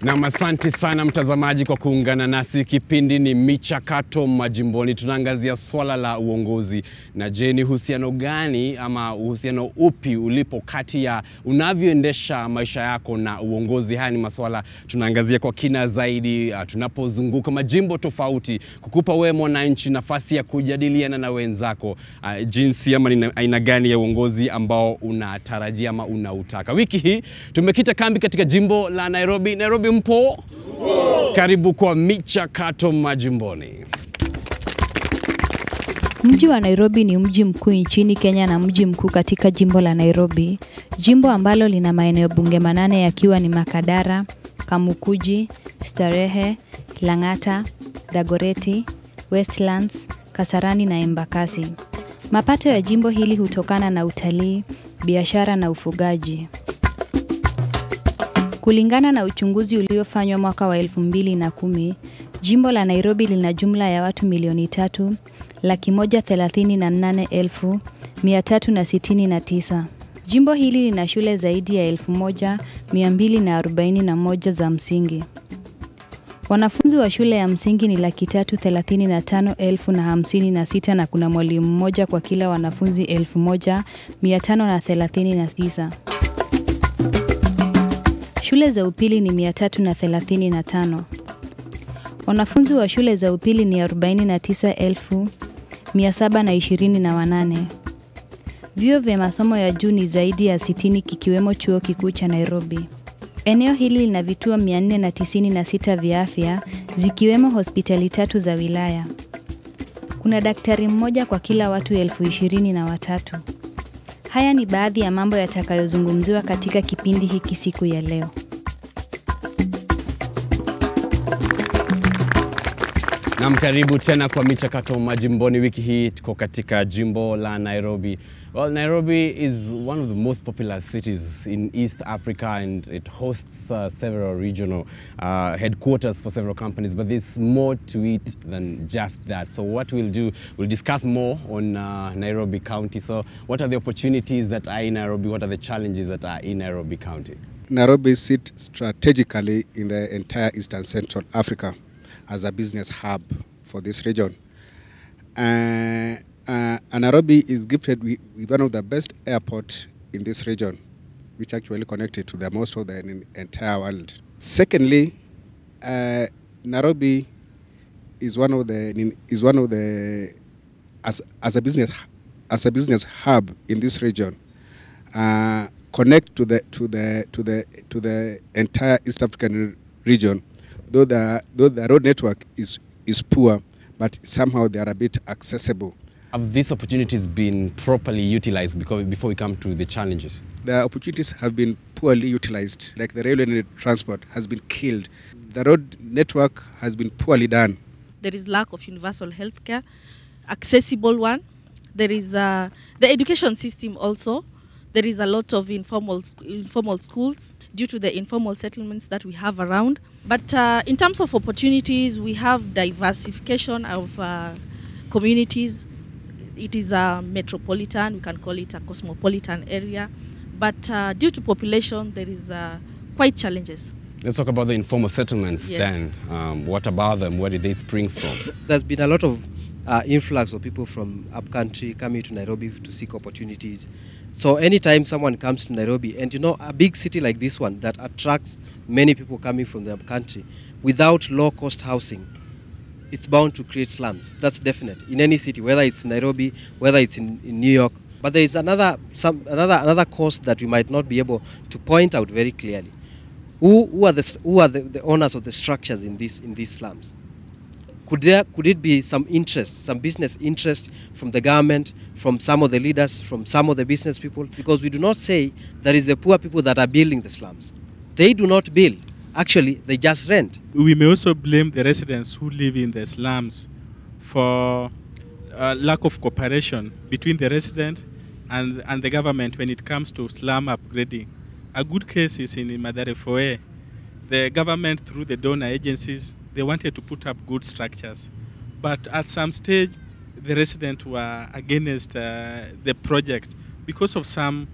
Na asante sana mtazamaji kwa kuungana nasi. Kipindi ni Michakato Majimboni. Tunaangazia swala la uongozi. Na je, ni uhusiano gani ama uhusiano upi ulipo kati ya unavyoendesha maisha yako na uongozi? Haya ni maswala tunaangazia kwa kina zaidi tunapozunguka majimbo tofauti, kukupa wewe mwananchi nafasi ya kujadiliana na wenzako jinsi ama ni aina gani ya uongozi ambao unatarajia ama unautaka. Wiki hii tumekita kambi katika jimbo la Nairobi. Nairobi mpo? Karibu kwa Michakato Majimboni. Mji wa Nairobi ni mji mkuu nchini Kenya na mji mkuu katika jimbo la Nairobi. Jimbo ambalo lina maeneo bunge 8 yakiwa ni Makadara, Kamukuji, Starehe, Lang'ata, Dagoretti, Westlands, Kasarani na Embakasi. Mapato ya jimbo hili hutokana na utalii, biashara na ufugaji. Kulingana na uchunguzi uliofanywa mwaka wa 2010, jimbo la Nairobi lina jumla ya watu milioni 3,138,369. Jimbo hili lina shule zaidi ya 1,241 za msingi. Wanafunzi wa shule ya msingi ni 335,056 na kuna mwalimu mmoja kwa kila wanafunzi 1,539. Shule za upili ni 335. Wanafunzi wa shule za upili ni 49,728. Vyuo vya masomo ya juu ni zaidi ya 60 kikiwemo chuo kikuu cha Nairobi. Eneo hili lina vituo 496 vya afya zikiwemo hospitali 3 za wilaya. Kuna daktari mmoja kwa kila watu 23,000. Haya ni baadhi ya mambo yatakayozungumziwa katika kipindi hiki siku ya leo. Na karibu tena kwa Michakato Majimboni. Wiki hii tuko katika jimbo la Nairobi. Well, Nairobi is one of the most popular cities in East Africa and it hosts several regional headquarters for several companies, but there's more to it than just that. So what we'll do, we'll discuss more on Nairobi County. So what are the opportunities that are in Nairobi? What are the challenges that are in Nairobi County? Nairobi sits strategically in the entire Eastern Central Africa as a business hub for this region. And Nairobi is gifted with one of the best airports in this region, which actually connected to the most of the entire world. Secondly, Nairobi is one of the as a business hub in this region, connect to the entire East African region. Though the road network is poor, but somehow they are a bit accessible. Have these opportunities been properly utilized before we come to the challenges? The opportunities have been poorly utilized, like the railway transport has been killed. The road network has been poorly done. There is lack of universal healthcare, accessible one. There is the education system also. There is a lot of informal schools due to the informal settlements that we have around. But in terms of opportunities, we have diversification of communities. It is a metropolitan, we can call it a cosmopolitan area. But due to population, there is quite challenges. Let's talk about the informal settlements then. What about them? Where did they spring from? There's been a lot of influx of people from upcountry coming to Nairobi to seek opportunities. So anytime someone comes to Nairobi, and you know, a big city like this one that attracts many people coming from the upcountry, without low-cost housing, it's bound to create slums. That's definite. In any city, whether it's Nairobi, whether it's in New York. But there is another cause that we might not be able to point out very clearly. Who are the owners of the structures in these slums? Could it be some interest, some business interest from the government, from some of the leaders, from some of the business people? Because we do not say that it's the poor people that are building the slums. They do not build. Actually, they just rent. We may also blame the residents who live in the slums for lack of cooperation between the resident and the government when it comes to slum upgrading. A good case is in Mathare Foe. The government, through the donor agencies, they wanted to put up good structures. But at some stage, the residents were against the project because of some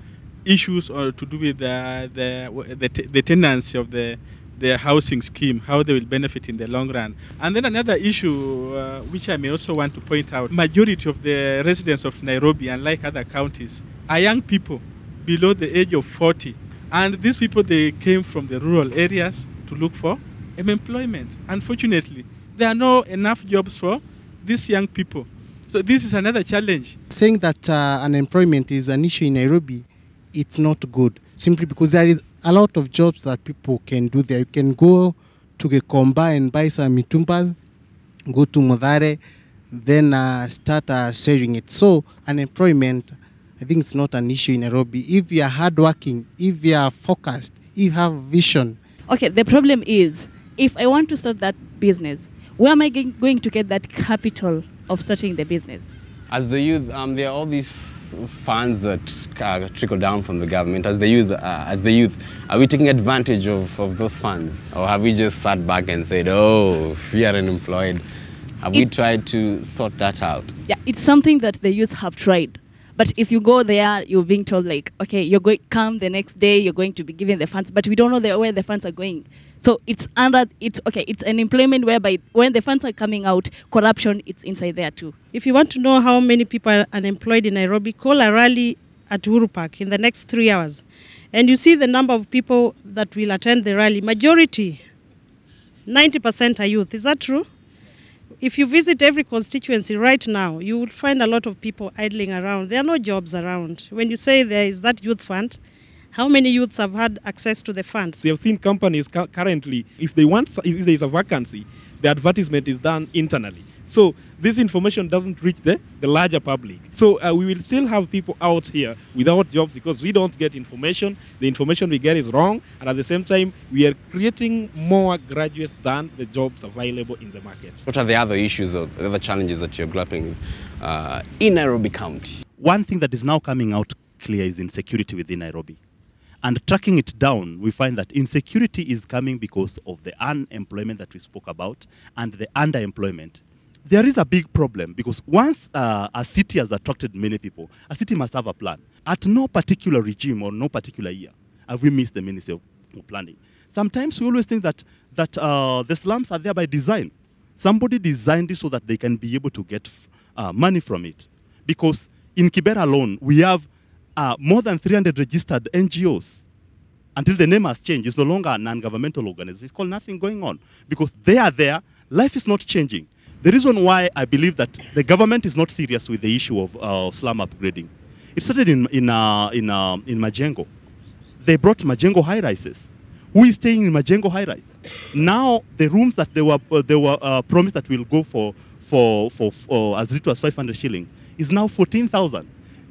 issues or to do with the tenancy of the their housing scheme, how they will benefit in the long run. And then another issue, which I may also want to point out, majority of the residents of Nairobi, unlike other counties, are young people below the age of 40. And these people, they came from the rural areas to look for employment. Unfortunately, there are not enough jobs for these young people. So this is another challenge. Saying that unemployment is an issue in Nairobi, it's not good. Simply because there is a lot of jobs that people can do there. You can go to Gikomba and buy some mitumbas, go to Modare, then start selling it. So unemployment, I think it's not an issue in Nairobi. If you are hardworking, if you are focused, if you have vision. Okay, the problem is, if I want to start that business, where am I going to get that capital of starting the business? As the youth, there are all these funds that trickle down from the government. As the youth, are we taking advantage of those funds? Or have we just sat back and said, oh, we are unemployed? Have we tried to sort that out? Yeah, it's something that the youth have tried. But if you go there, you're being told like, okay, you're going come the next day, you're going to be given the funds, but we don't know where the funds are going. So it's an employment whereby when the funds are coming out, corruption, it's inside there too. If you want to know how many people are unemployed in Nairobi, call a rally at Uhuru Park in the next 3 hours. And you see the number of people that will attend the rally. Majority, 90% are youth. Is that true? If you visit every constituency right now, you will find a lot of people idling around. There are no jobs around. When you say there is that youth fund, how many youths have had access to the funds? We have seen companies currently, if there is a vacancy, the advertisement is done internally. So this information doesn't reach the larger public. So we will still have people out here without jobs because we don't get information. The information we get is wrong. And at the same time, we are creating more graduates than the jobs available in the market. What are the other issues or the other challenges that you're grappling with in Nairobi County? One thing that is now coming out clear is insecurity within Nairobi. And tracking it down, we find that insecurity is coming because of the unemployment that we spoke about and the underemployment. There is a big problem because once a city has attracted many people, a city must have a plan. At no particular regime or no particular year have we missed the Ministry of Planning. Sometimes we always think that the slums are there by design. Somebody designed it so that they can be able to get money from it. Because in Kibera alone, we have more than 300 registered NGOs. Until the name has changed, it's no longer a non-governmental organization. It's called Nothing Going On. Because they are there, life is not changing. The reason why I believe that the government is not serious with the issue of slum upgrading, it started in Majengo. They brought Majengo high-rises. Who is staying in Majengo high-rise? Now the rooms that they were promised that will go for as little as 500 shillings is now 14,000.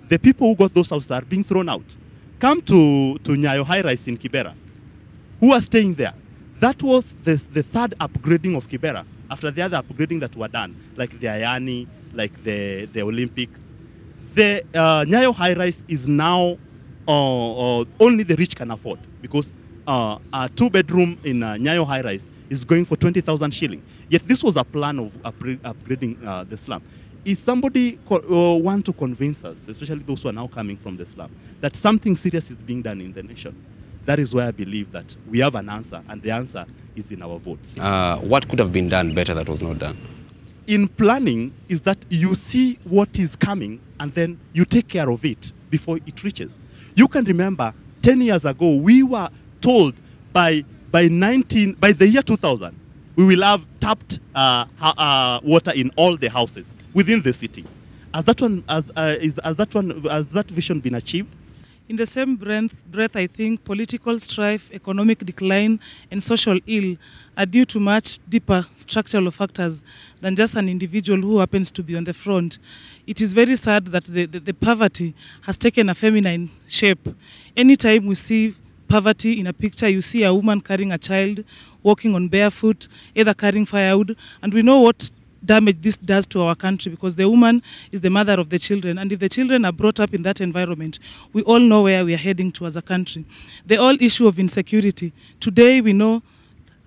The people who got those houses are being thrown out. Come to Nyayo high-rise in Kibera. Who are staying there? That was the third upgrading of Kibera after the other upgrading that were done, like the Ayani, like the Olympic. The Nyayo high-rise is now only the rich can afford because a 2-bedroom in Nyayo high-rise is going for 20,000 shillings. Yet this was a plan of upgrading the slum. Is somebody want to convince us, especially those who are now coming from the slum, that something serious is being done in the nation? That is why I believe that we have an answer, and the answer is in our votes. What could have been done better that was not done? In planning is that you see what is coming and then you take care of it before it reaches. You can remember 10 years ago, we were told by the year 2000, we will have tapped water in all the houses within the city. Has that vision been achieved? In the same breath, I think political strife, economic decline, and social ill are due to much deeper structural factors than just an individual who happens to be on the front. It is very sad that the poverty has taken a feminine shape. Anytime we see poverty in a picture, you see a woman carrying a child, walking on barefoot, either carrying firewood, and we know what damage this does to our country because the woman is the mother of the children, and if the children are brought up in that environment, we all know where we are heading to as a country. The whole issue of insecurity. Today we know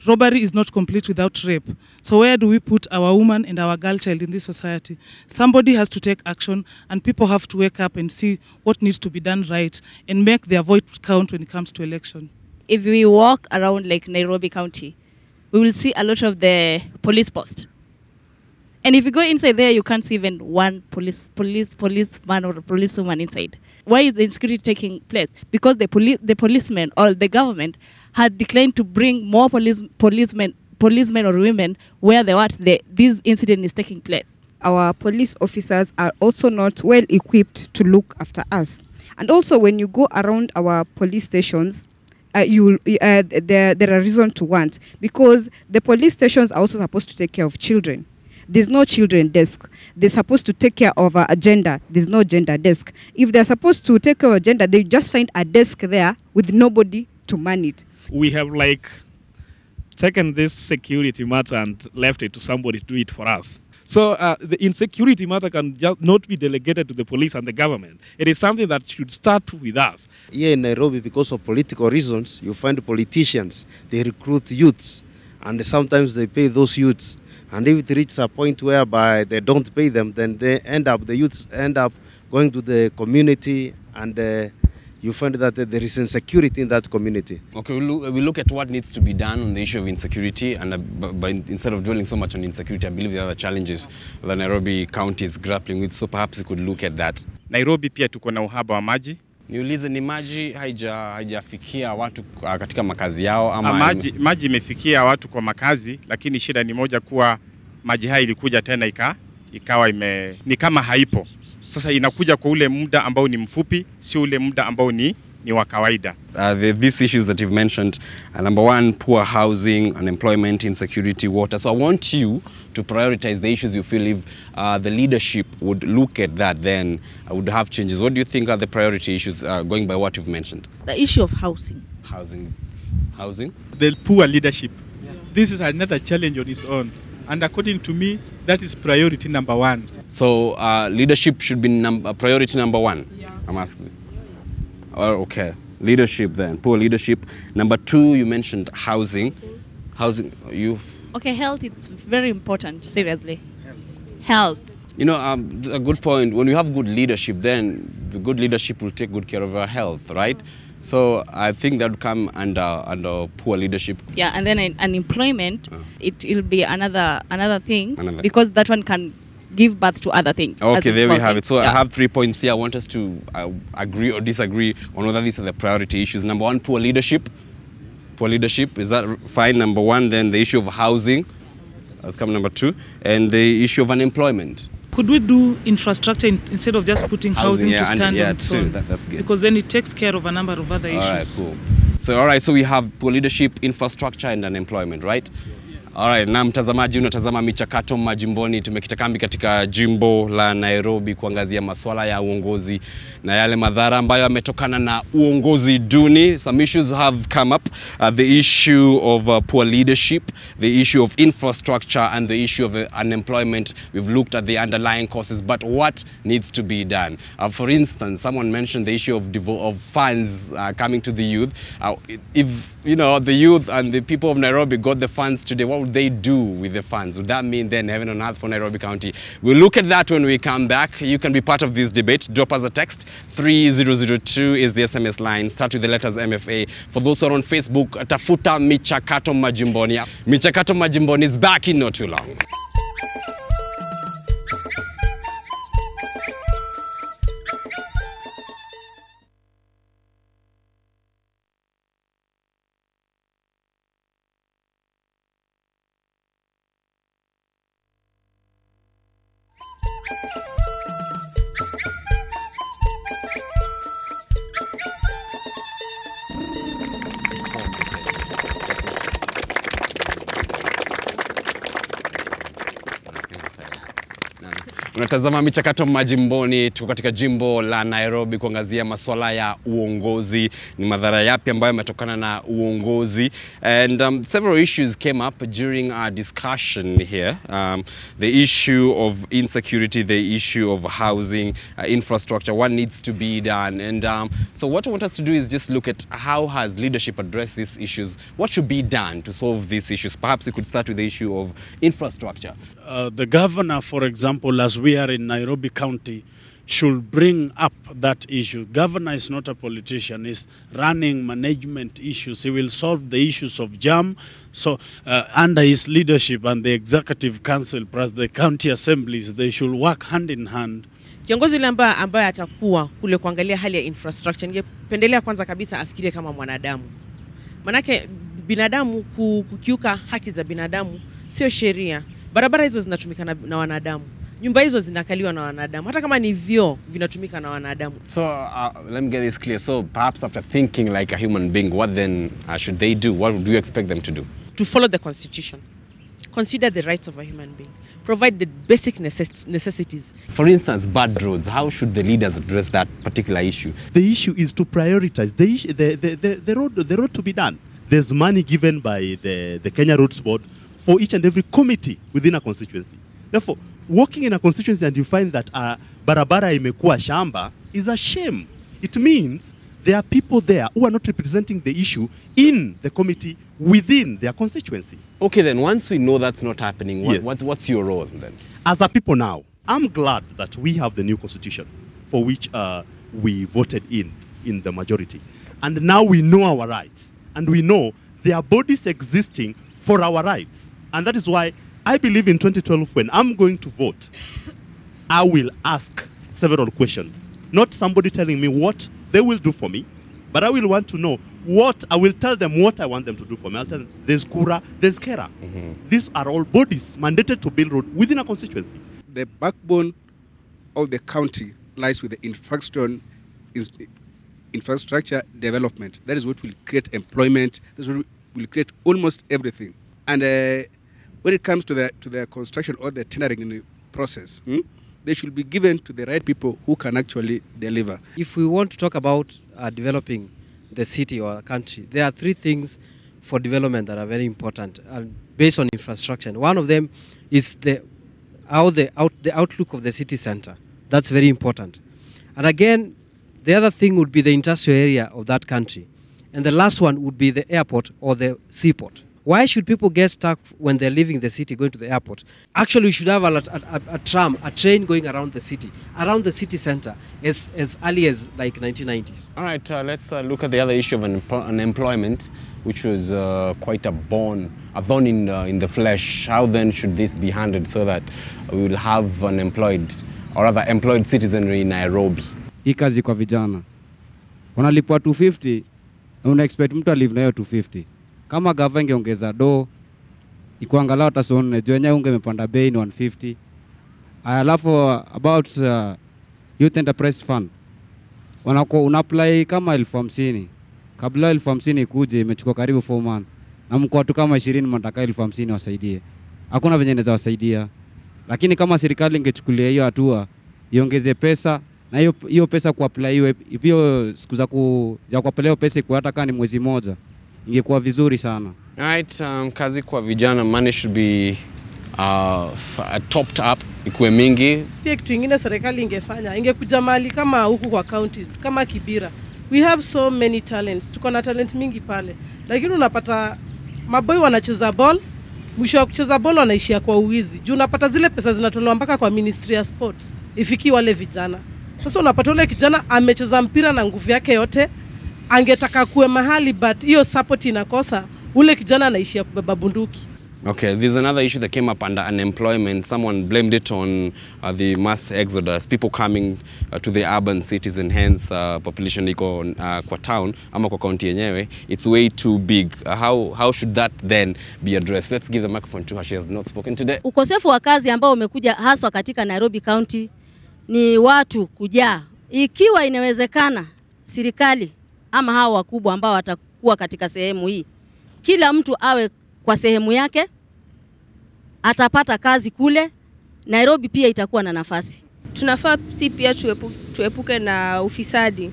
robbery is not complete without rape. So where do we put our woman and our girl child in this society? Somebody has to take action, and people have to wake up and see what needs to be done right and make their vote count when it comes to election. if we walk around like Nairobi County, we will see a lot of the police posts. And if you go inside there, you can't see even one policeman or policewoman inside. Why is the insecurity taking place? Because the policemen or the government had declined to bring more policemen or women where this incident is taking place. Our police officers are also not well equipped to look after us. And also when you go around our police stations, there are reasons to want, because the police stations are also supposed to take care of children. There's no children desk. They're supposed to take care of a gender. There's no gender desk. If they're supposed to take care of gender, they just find a desk there with nobody to man it. We have like taken this security matter and left it to somebody to do it for us. So the insecurity matter can just not be delegated to the police and the government. It is something that should start with us. Here in Nairobi, because of political reasons, you find politicians, they recruit youths, and sometimes they pay those youths. And if it reaches a point whereby they don't pay them, then the youths end up going to the community, and you find that there is insecurity in that community. Okay, we look at what needs to be done on the issue of insecurity, and instead of dwelling so much on insecurity, I believe there are other challenges that Nairobi County is grappling with, so perhaps we could look at that. Nairobi pia tuko na uhaba wa maji. Niulize, ni maji haijafikia watu katika makazi yao ama maji imefikia watu kwa makazi, lakini shida ni moja kuwa maji haya ilikuja tena ikawa ni kama haipo. Sasa inakuja kwa ule muda ambao ni mfupi, sio ule muda ambao ni wa kawaida. These issues that you've mentioned, number one, poor housing, unemployment, insecurity, water. So I want you to prioritize the issues you feel. If the leadership would look at that, then I would have changes. What do you think are the priority issues going by what you've mentioned? The issue of housing. Housing? The poor leadership. Yeah. This is another challenge on its own. And according to me, that is priority number one. So leadership should be priority number one? Yes. I'm asking this. Oh, okay. Leadership then. Poor leadership. Number two, you mentioned housing. Housing, Okay, health is very important, seriously. Health. You know, a good point. When you have good leadership, then the good leadership will take good care of our health, right? So I think that would come under poor leadership. Yeah, and then unemployment, it will be another thing, because that one can give birth to other things. Okay, there we have it. So yeah. I have 3 points here. I want us to agree or disagree on whether these are the priority issues. Number one, poor leadership. Poor leadership, is that fine? Number one, then the issue of housing has come number two, and the issue of unemployment. Could we do infrastructure instead of just putting housing to stand on its own? That's good. Because then it takes care of a number of other issues. All right, cool. So, all right, so we have poor leadership, infrastructure, and unemployment, right? Alright, na mtazamaji unatazama Michakato Majimboni. Tumekita kambi katika jimbo la Nairobi kuangazia masuala ya uongozi na yale madhara ambayo yametokana na uongozi duni. Some issues have come up, the issue of poor leadership, the issue of infrastructure, and the issue of unemployment. We've looked at the underlying causes, but what needs to be done? For instance, someone mentioned the issue of funds coming to the youth. If you know the youth and the people of Nairobi got the funds today, what would they do with the funds? Would that mean then heaven on earth for Nairobi County? We'll look at that when we come back. You can be part of this debate. Drop us a text. 3002 is the SMS line. Start with the letters MFA. For those who are on Facebook, tafuta Michakato Majimboni. Michakato Majimboni is back in not too long. Unatazama Michakato Majimboni, tuko katika jimbo la Nairobi kuangazia masuala ya uongozi, ni madhara yapi ambayo yametokana na uongozi. And several issues came up during our discussion here. The issue of insecurity, the issue of housing, infrastructure, what needs to be done. And so what I want us to do is just look at how has leadership addressed these issues, what should be done to solve these issues. Perhaps we could start with the issue of infrastructure. The governor, for example, as we are in Nairobi County, should bring up that issue. Governor is not a politician, he's running management issues. He will solve the issues of JAM. So under his leadership and the executive council plus the county assemblies, they should work hand in hand. Kiongozi yule ambaye atakuwa kule kuangalia hali ya infrastructure, ningependelea kwanza kabisa afikirie kama mwanadamu. Manake binadamu kukiuka haki za binadamu sio sheria. Barabara hizo zinatumika na wanadamu. Nyumba hizo zinakaliwa na wanadamu. Hata kama ni vyoo vinatumika na wanadamu. So let me get this clear. So perhaps after thinking like a human being, what then should they do? What do you expect them to do? To follow the constitution. Consider the rights of a human being. Provide the basic necessities. For instance, bad roads. How should the leaders address that particular issue? The issue is to prioritize the road to be done. There's money given by the Kenya Roads Board for each and every committee within a constituency. Therefore, walking in a constituency and you find that barabara imekuwa shamba is a shame. It means there are people there who are not representing the issue in the committee within their constituency. Okay, then once we know that's not happening, Yes. what's your role then? As a people now, I'm glad that we have the new constitution for which we voted in the majority. And now we know our rights. And we know there are bodies existing for our rights. And that is why I believe in 2012 when I'm going to vote, I will ask several questions. Not somebody telling me what they will do for me, but I will want to know what, I will tell them what I want them to do for me. I'll tell them, there's Kura, there's Kera. These are all bodies mandated to build road within a constituency. The backbone of the county lies with the infrastructure development. That is what will create employment. That is what will create almost everything. And when it comes to the construction or the tendering process, they should be given to the right people who can actually deliver. If we want to talk about developing the city or a country, there are three things for development that are very important based on infrastructure. One of them is the outlook of the city center. That's very important. And again, the other thing would be the industrial area of that country. And the last one would be the airport or the seaport. Why should people get stuck when they're leaving the city going to the airport? Actually, we should have a train going around the city center as early as like 1990s. All right, let's look at the other issue of unemployment, which was quite a thorn in the flesh. How then should this be handled so that we will have unemployed or rather employed citizenry in Nairobi? Hii kazi kwa vijana. Wanalipwa 250 na una expect mtu alive na hiyo 250. Kama gava ingeongeza do ikuangalau hata sone juu yenyewe unge imepanda bei ni 150. Alafu about youth enterprise fund. Una apply kama 50,000. Kabla 50,000 ikuje imechukua karibu 4 months. Na mko watu kama 20 mnataka 50,000 wasaidie. Hakuna venye inaweza wasaidia. Lakini kama serikali ingechukulia hiyo hatua, iongeze pesa na hiyo pesa kuapply hiyo siku za kuapply pesa kwa hata kama ni mwezi mmoja. Ingekuwa vizuri sana. Alright, kazi kwa vijana, money should be topped up, ikuwe mingi. Pia kitu kingine serikali ingefanya, ingekuja mali kama huku kwa counties, kama Kibira. We have so many talents, tuko na talent mingi pale. Lakini unapata maboy wanacheza ball, mwisho wa kucheza ball wanaishia kwa uwizi. Juu unapata zile pesa zinatolewa mpaka kwa Ministry of Sports, ifiki wale vijana. Sasa unapata ule kijana amecheza mpira na nguvu yake yote, angetaka kuwe mahali but hiyo support inakosa, ule kijana anaishia kubeba bunduki. Okay, there's another issue that came up under unemployment. Someone blamed it on the mass exodus, people coming to the urban cities and hence population iko kwa town ama kwa county yenyewe. It's way too big. How should that then be addressed? Let's give the microphone to her. She has not spoken today. Ukosefu wa kazi ambao umekuja haswa katika Nairobi County ni watu kujaa. Ikiwa inawezekana serikali ama hao wakubwa ambao watakuwa katika sehemu hii, kila mtu awe kwa sehemu yake, atapata kazi kule, Nairobi pia itakuwa na nafasi. Tunafaa si pia tuepuke na ufisadi.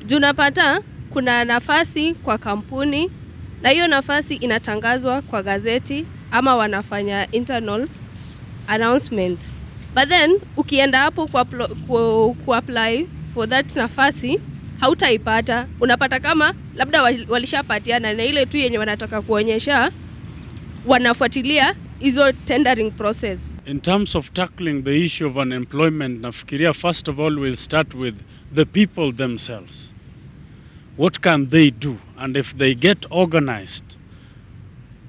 Tunapata kuna nafasi kwa kampuni na hiyo nafasi inatangazwa kwa gazeti ama wanafanya internal announcement. But then ukienda hapo ku-apply for that nafasi, hautaipata. Unapata kama labda walishapatiana na ile tu yenye wanataka kuonyesha, wanafuatilia hizo tendering process. In terms of tackling the issue of unemployment, nafikiria first of all we'll start with the people themselves. What can they do? And if they get organized,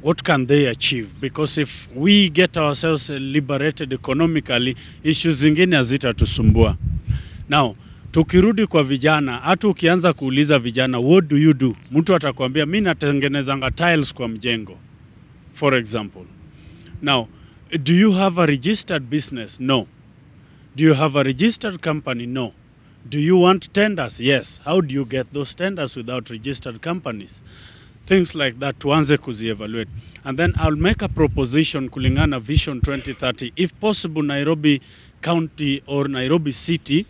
what can they achieve? Because if we get ourselves liberated economically, issues zingine hazitatusumbua. Now, tukirudi kwa vijana, hata ukianza kuuliza vijana, what do you do? Mtu atakwambia, mimi natengenezanga tiles kwa mjengo, for example. Now, do you have a registered business? No. Do you have a registered company? No. Do you want tenders? Yes. How do you get those tenders without registered companies? Things like that, tuanze kuzi-evaluate. And then I'll make a proposition kulingana Vision 2030. If possible, Nairobi County or Nairobi City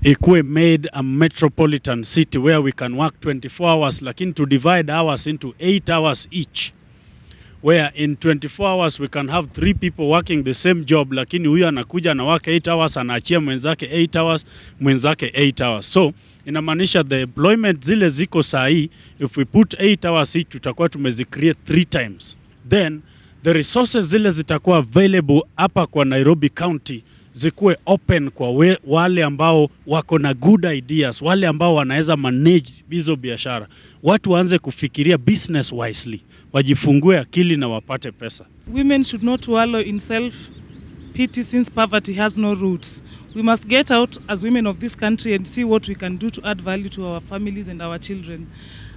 ikuwe made a metropolitan city where we can work 24 hours, lakini to divide hours into 8 hours each. Where in 24 hours we can have 3 people working the same job, lakini huyu anakuja na work 8 hours, anaachia mwenzake 8 hours, mwenzake 8 hours. So, inamaanisha the employment zile ziko sahi, if we put 8 hours each, tutakuwa tumezi-create 3 times. Then, the resources zile zitakuwa available hapa kwa Nairobi County, zikuwe open kwa wale ambao wako na good ideas, wale ambao wanaweza manage hizo biashara. Watu waanze kufikiria business wisely, wajifungue akili na wapate pesa. Women should not wallow in self-pity since poverty has no roots. We must get out as women of this country and see what we can do to add value to our families and our children.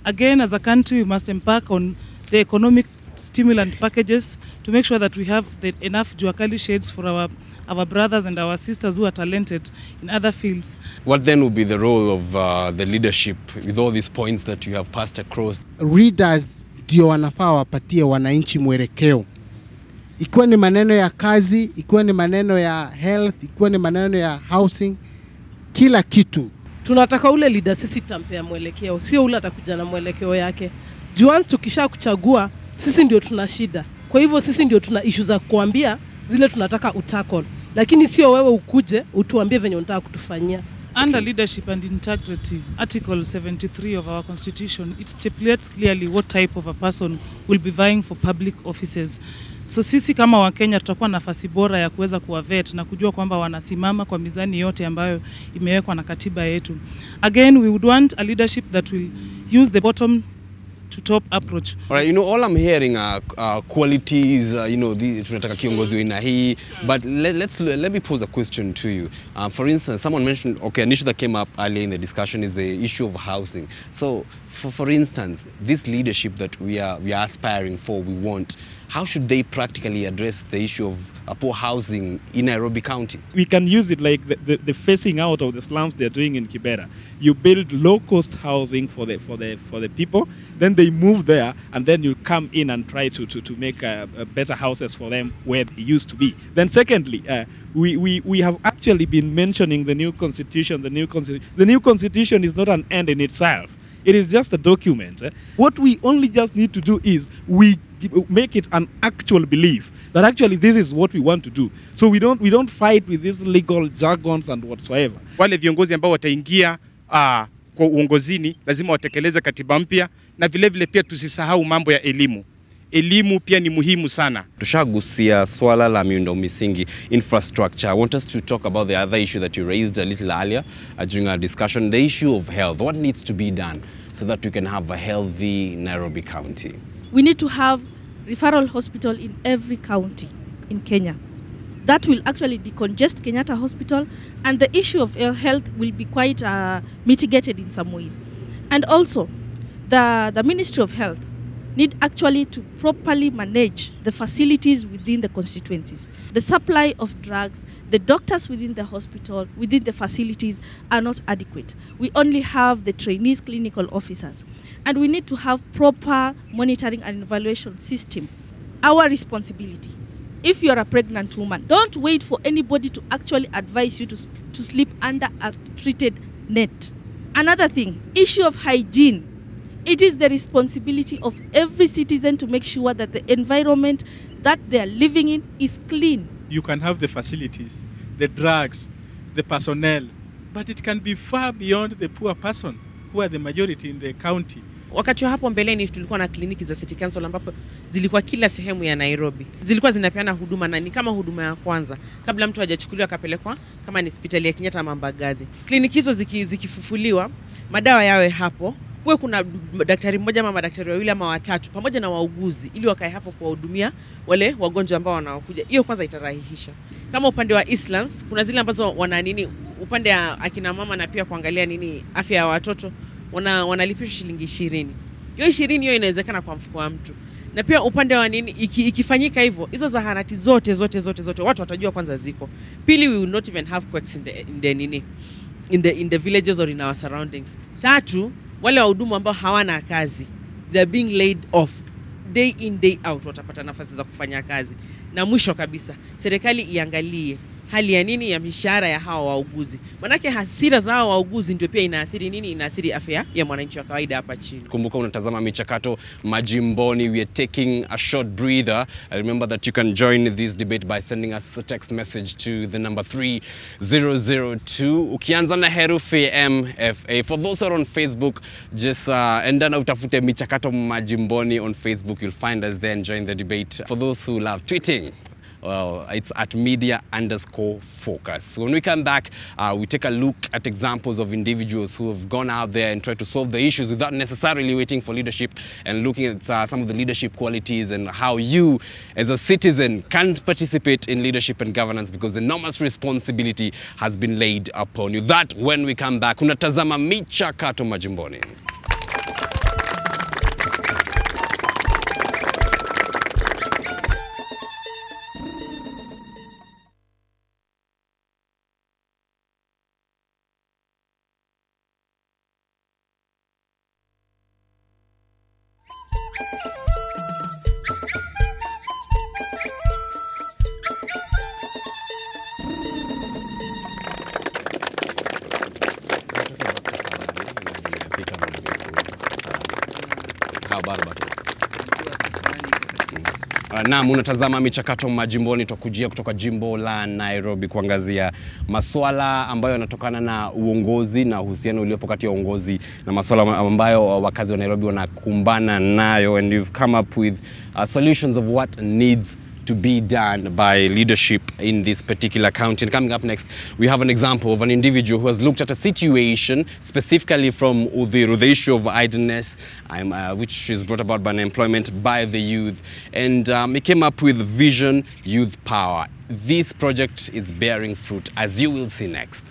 Again, as a country, we must embark on the economic stimulant packages to make sure that we have enough juakali shades for our brothers and our sisters who are talented in other fields. What then would be the role of the leadership with all these points that you have passed across? Readers ndio wanafaa wapatie wananchi mwelekeo. Ikiwa ni maneno ya kazi, ikiwa ni maneno ya health, ikiwa ni maneno ya housing, kila kitu. Tunataka ule leader sisi tampea mwelekeo, sio ule atakuja na mwelekeo yake. Juanzi tukisha kuchagua, sisi ndio tuna shida. Kwa hivyo sisi ndio tuna issue za kuambia zile tunataka utackle. Lakini sio wewe ukuje utuambie venye unataka kutufanyia. Under leadership and integrity, Article 73 of our Constitution, it stipulates clearly what type of a person will be vying for public offices. So sisi kama Wakenya tutakuwa nafasi bora ya kuweza kuwavet na kujua kwamba wanasimama kwa mizani yote ambayo imewekwa na katiba yetu. Again, we would want a leadership that will use the bottom to top approach. All right, all I'm hearing are qualities, tunataka kiongozi wina hii, but let me pose a question to you. For instance, someone mentioned, an issue that came up earlier in the discussion is the issue of housing. So, for instance, this leadership that we are aspiring for, we want, how should they practically address the issue of poor housing in Nairobi County? We can use it like the phasing out of the slums they're doing in Kibera. You build low-cost housing for the people, then they move there, and then you come in and try to make better houses for them where they used to be. Then secondly, we have actually been mentioning the new constitution. The new constitution is not an end in itself. It is just a document. What we only just need to do is we make it an actual belief that actually this is what we want to do. So we don't fight with these legal jargons and whatsoever. Wale viongozi ambao wataingia kwa uongozini lazima watekeleze katiba mpya, na vile pia tusisahau mambo ya elimu. Elimu pia ni muhimu sana. Tushagusia swala la miundo misingi, infrastructure. I want us to talk about the other issue that you raised a little earlier during our discussion, the issue of health. What needs to be done so that we can have a healthy Nairobi County? We need to have referral hospital in every county in Kenya. That will actually decongest Kenyatta Hospital, and the issue of health will be quite mitigated in some ways. And also, the Ministry of Health need actually to properly manage the facilities within the constituencies. The supply of drugs, the doctors within the hospital, within the facilities are not adequate. We only have the trainees clinical officers, and we need to have proper monitoring and evaluation system. Our responsibility. If you're a pregnant woman, don't wait for anybody to actually advise you to sleep under a treated net. Another thing, issue of hygiene. It is the responsibility of every citizen to make sure that the environment that they are living in is clean. You can have the facilities, the drugs, the personnel, but it can be far beyond the poor person who are the majority in the county. Wakati wa hapo mbeleni tulikuwa na kliniki za City Council ambapo zilikuwa kila sehemu ya Nairobi. Zilikuwa zinapeana huduma na ni kama huduma ya kwanza kabla mtu hajachukuliwa akapelekwa kama ni hospitali ya Kenyatta ama Mbagathi. Kliniki hizo zikifufuliwa, madawa yawe hapo. Kuwe kuna daktari mmoja ama madaktari wawili ama watatu pamoja na wauguzi ili wakae hapo kuwahudumia wale wagonjwa ambao wanaokuja. Hiyo kwanza itarahihisha. Kama upande wa Eastlands kuna zile ambazo wana nini upande wa akina mama na pia kuangalia nini afya ya watoto wanalipishwa shilingi 20. Hiyo 20 hiyo inawezekana kwa mfuko wa mtu. Na pia upande wa nini ikifanyika hivyo hizo zahanati zote watu watajua kwanza ziko. Pili, we will not even have quacks in the villages or in our surroundings. Tatu, wale wahudumu ambao hawana kazi, they are being laid off day in day out, watapata nafasi za kufanya kazi. Na mwisho kabisa, serikali iangalie hali ya nini ya mishahara ya hawa wauguzi. Manake hasira za hawa wauguzi ndio pia inaathiri nini? Inaathiri afya ya mwananchi wa kawaida hapa chini. Kumbuka unatazama Michakato Majimboni. We are taking a short breather. Remember that you can join this debate by sending us a text message to the number 3002. Ukianza na herufi MFA. For those who are on Facebook, just endana utafute Michakato Majimboni on Facebook. You'll find us there and join the debate. For those who love tweeting, well, it's at media_focus. When we come back, we take a look at examples of individuals who have gone out there and tried to solve the issues without necessarily waiting for leadership, and looking at some of the leadership qualities and how you, as a citizen, can participate in leadership and governance because enormous responsibility has been laid upon you. That when we come back, unatazama Michakato Majimboni. Naam, unatazama Michakato Majimboni, tukujia kutoka jimbo la Nairobi kuangazia masuala ambayo yanatokana na uongozi na uhusiano uliopo kati ya uongozi na masuala ambayo wakazi wa Nairobi wanakumbana nayo, and you've come up with solutions of what needs to be done by leadership in this particular county. And coming up next, we have an example of an individual who has looked at a situation specifically from Udhiru, the issue of idleness, which is brought about by unemployment by the youth. And he came up with Vision Youth Power. This project is bearing fruit, as you will see next.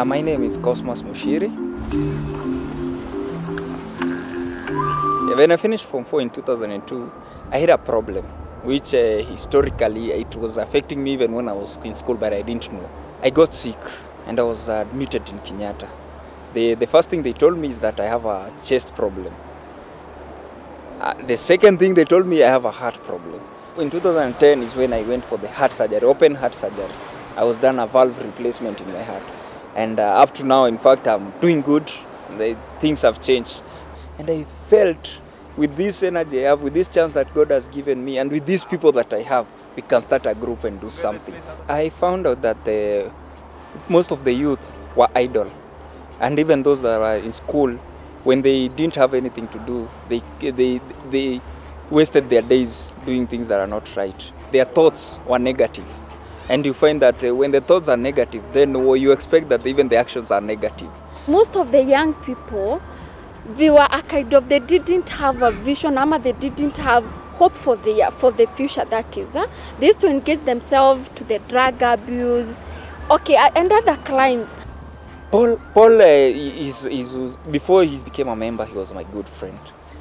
My name is Cosmos Mushiri. When I finished Form 4 in 2002, I had a problem, which historically it was affecting me even when I was in school, but I didn't know. I got sick and I was admitted in Kenyatta. The first thing they told me is that I have a chest problem. The second thing they told me I have a heart problem. In 2010 is when I went for the heart surgery, open heart surgery. I was done a valve replacement in my heart. And up to now, in fact, I'm doing good. Things have changed. And I felt with this energy I have, with this chance that God has given me, and with these people that I have, we can start a group and do something. I found out that most of the youth were idle. And even those that were in school, when they didn't have anything to do, they wasted their days doing things that are not right. Their thoughts were negative. And you find that when the thoughts are negative, then you expect that even the actions are negative. Most of the young people, they were a kind of, they didn't have a vision, they didn't have hope for the future, that is. They used to engage themselves to the drug abuse, and other crimes. Paul before he became a member, he was my good friend.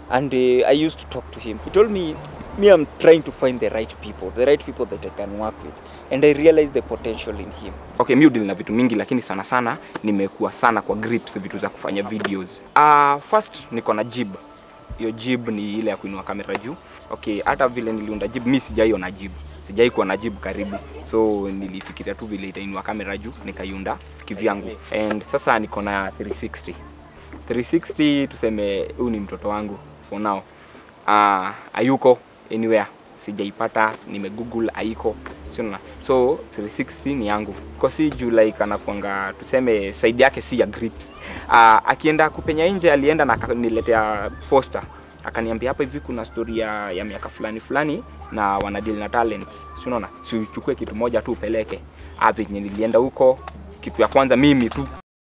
And I used to talk to him. He told me, I'm trying to find the right people that I can work with. And I realized the potential in him. Okay, mimi deal na vitu mingi, lakini sana sana nimekuwa sana kwa grips vitu za kufanya videos. First niko na jib. Hiyo jib ni ile ya kuinua kamera juu. Okay, hata vile niliunda jib, mimi sijaiona jib. Sijai kuwa na jib karibu. So nilifikiria tu vile itainua kamera juu, nikaiunda kivyangu. And sasa niko na 360. 360 tuseme huyu ni mtoto wangu for now. Ayuko anywhere. sijaipata, nimegoogle haiko. So 360 ni yangu. Kwa si juu like anakuanga tuseme side yake si ya grips. Akienda kupenya nje alienda na akaniletea poster. Akaniambia hapa hivi kuna story ya miaka fulani na wanadeal na talents. Unaona? Si uchukue kitu moja tu upeleke. Hapo nilienda huko, kitu ya kwanza mimi tu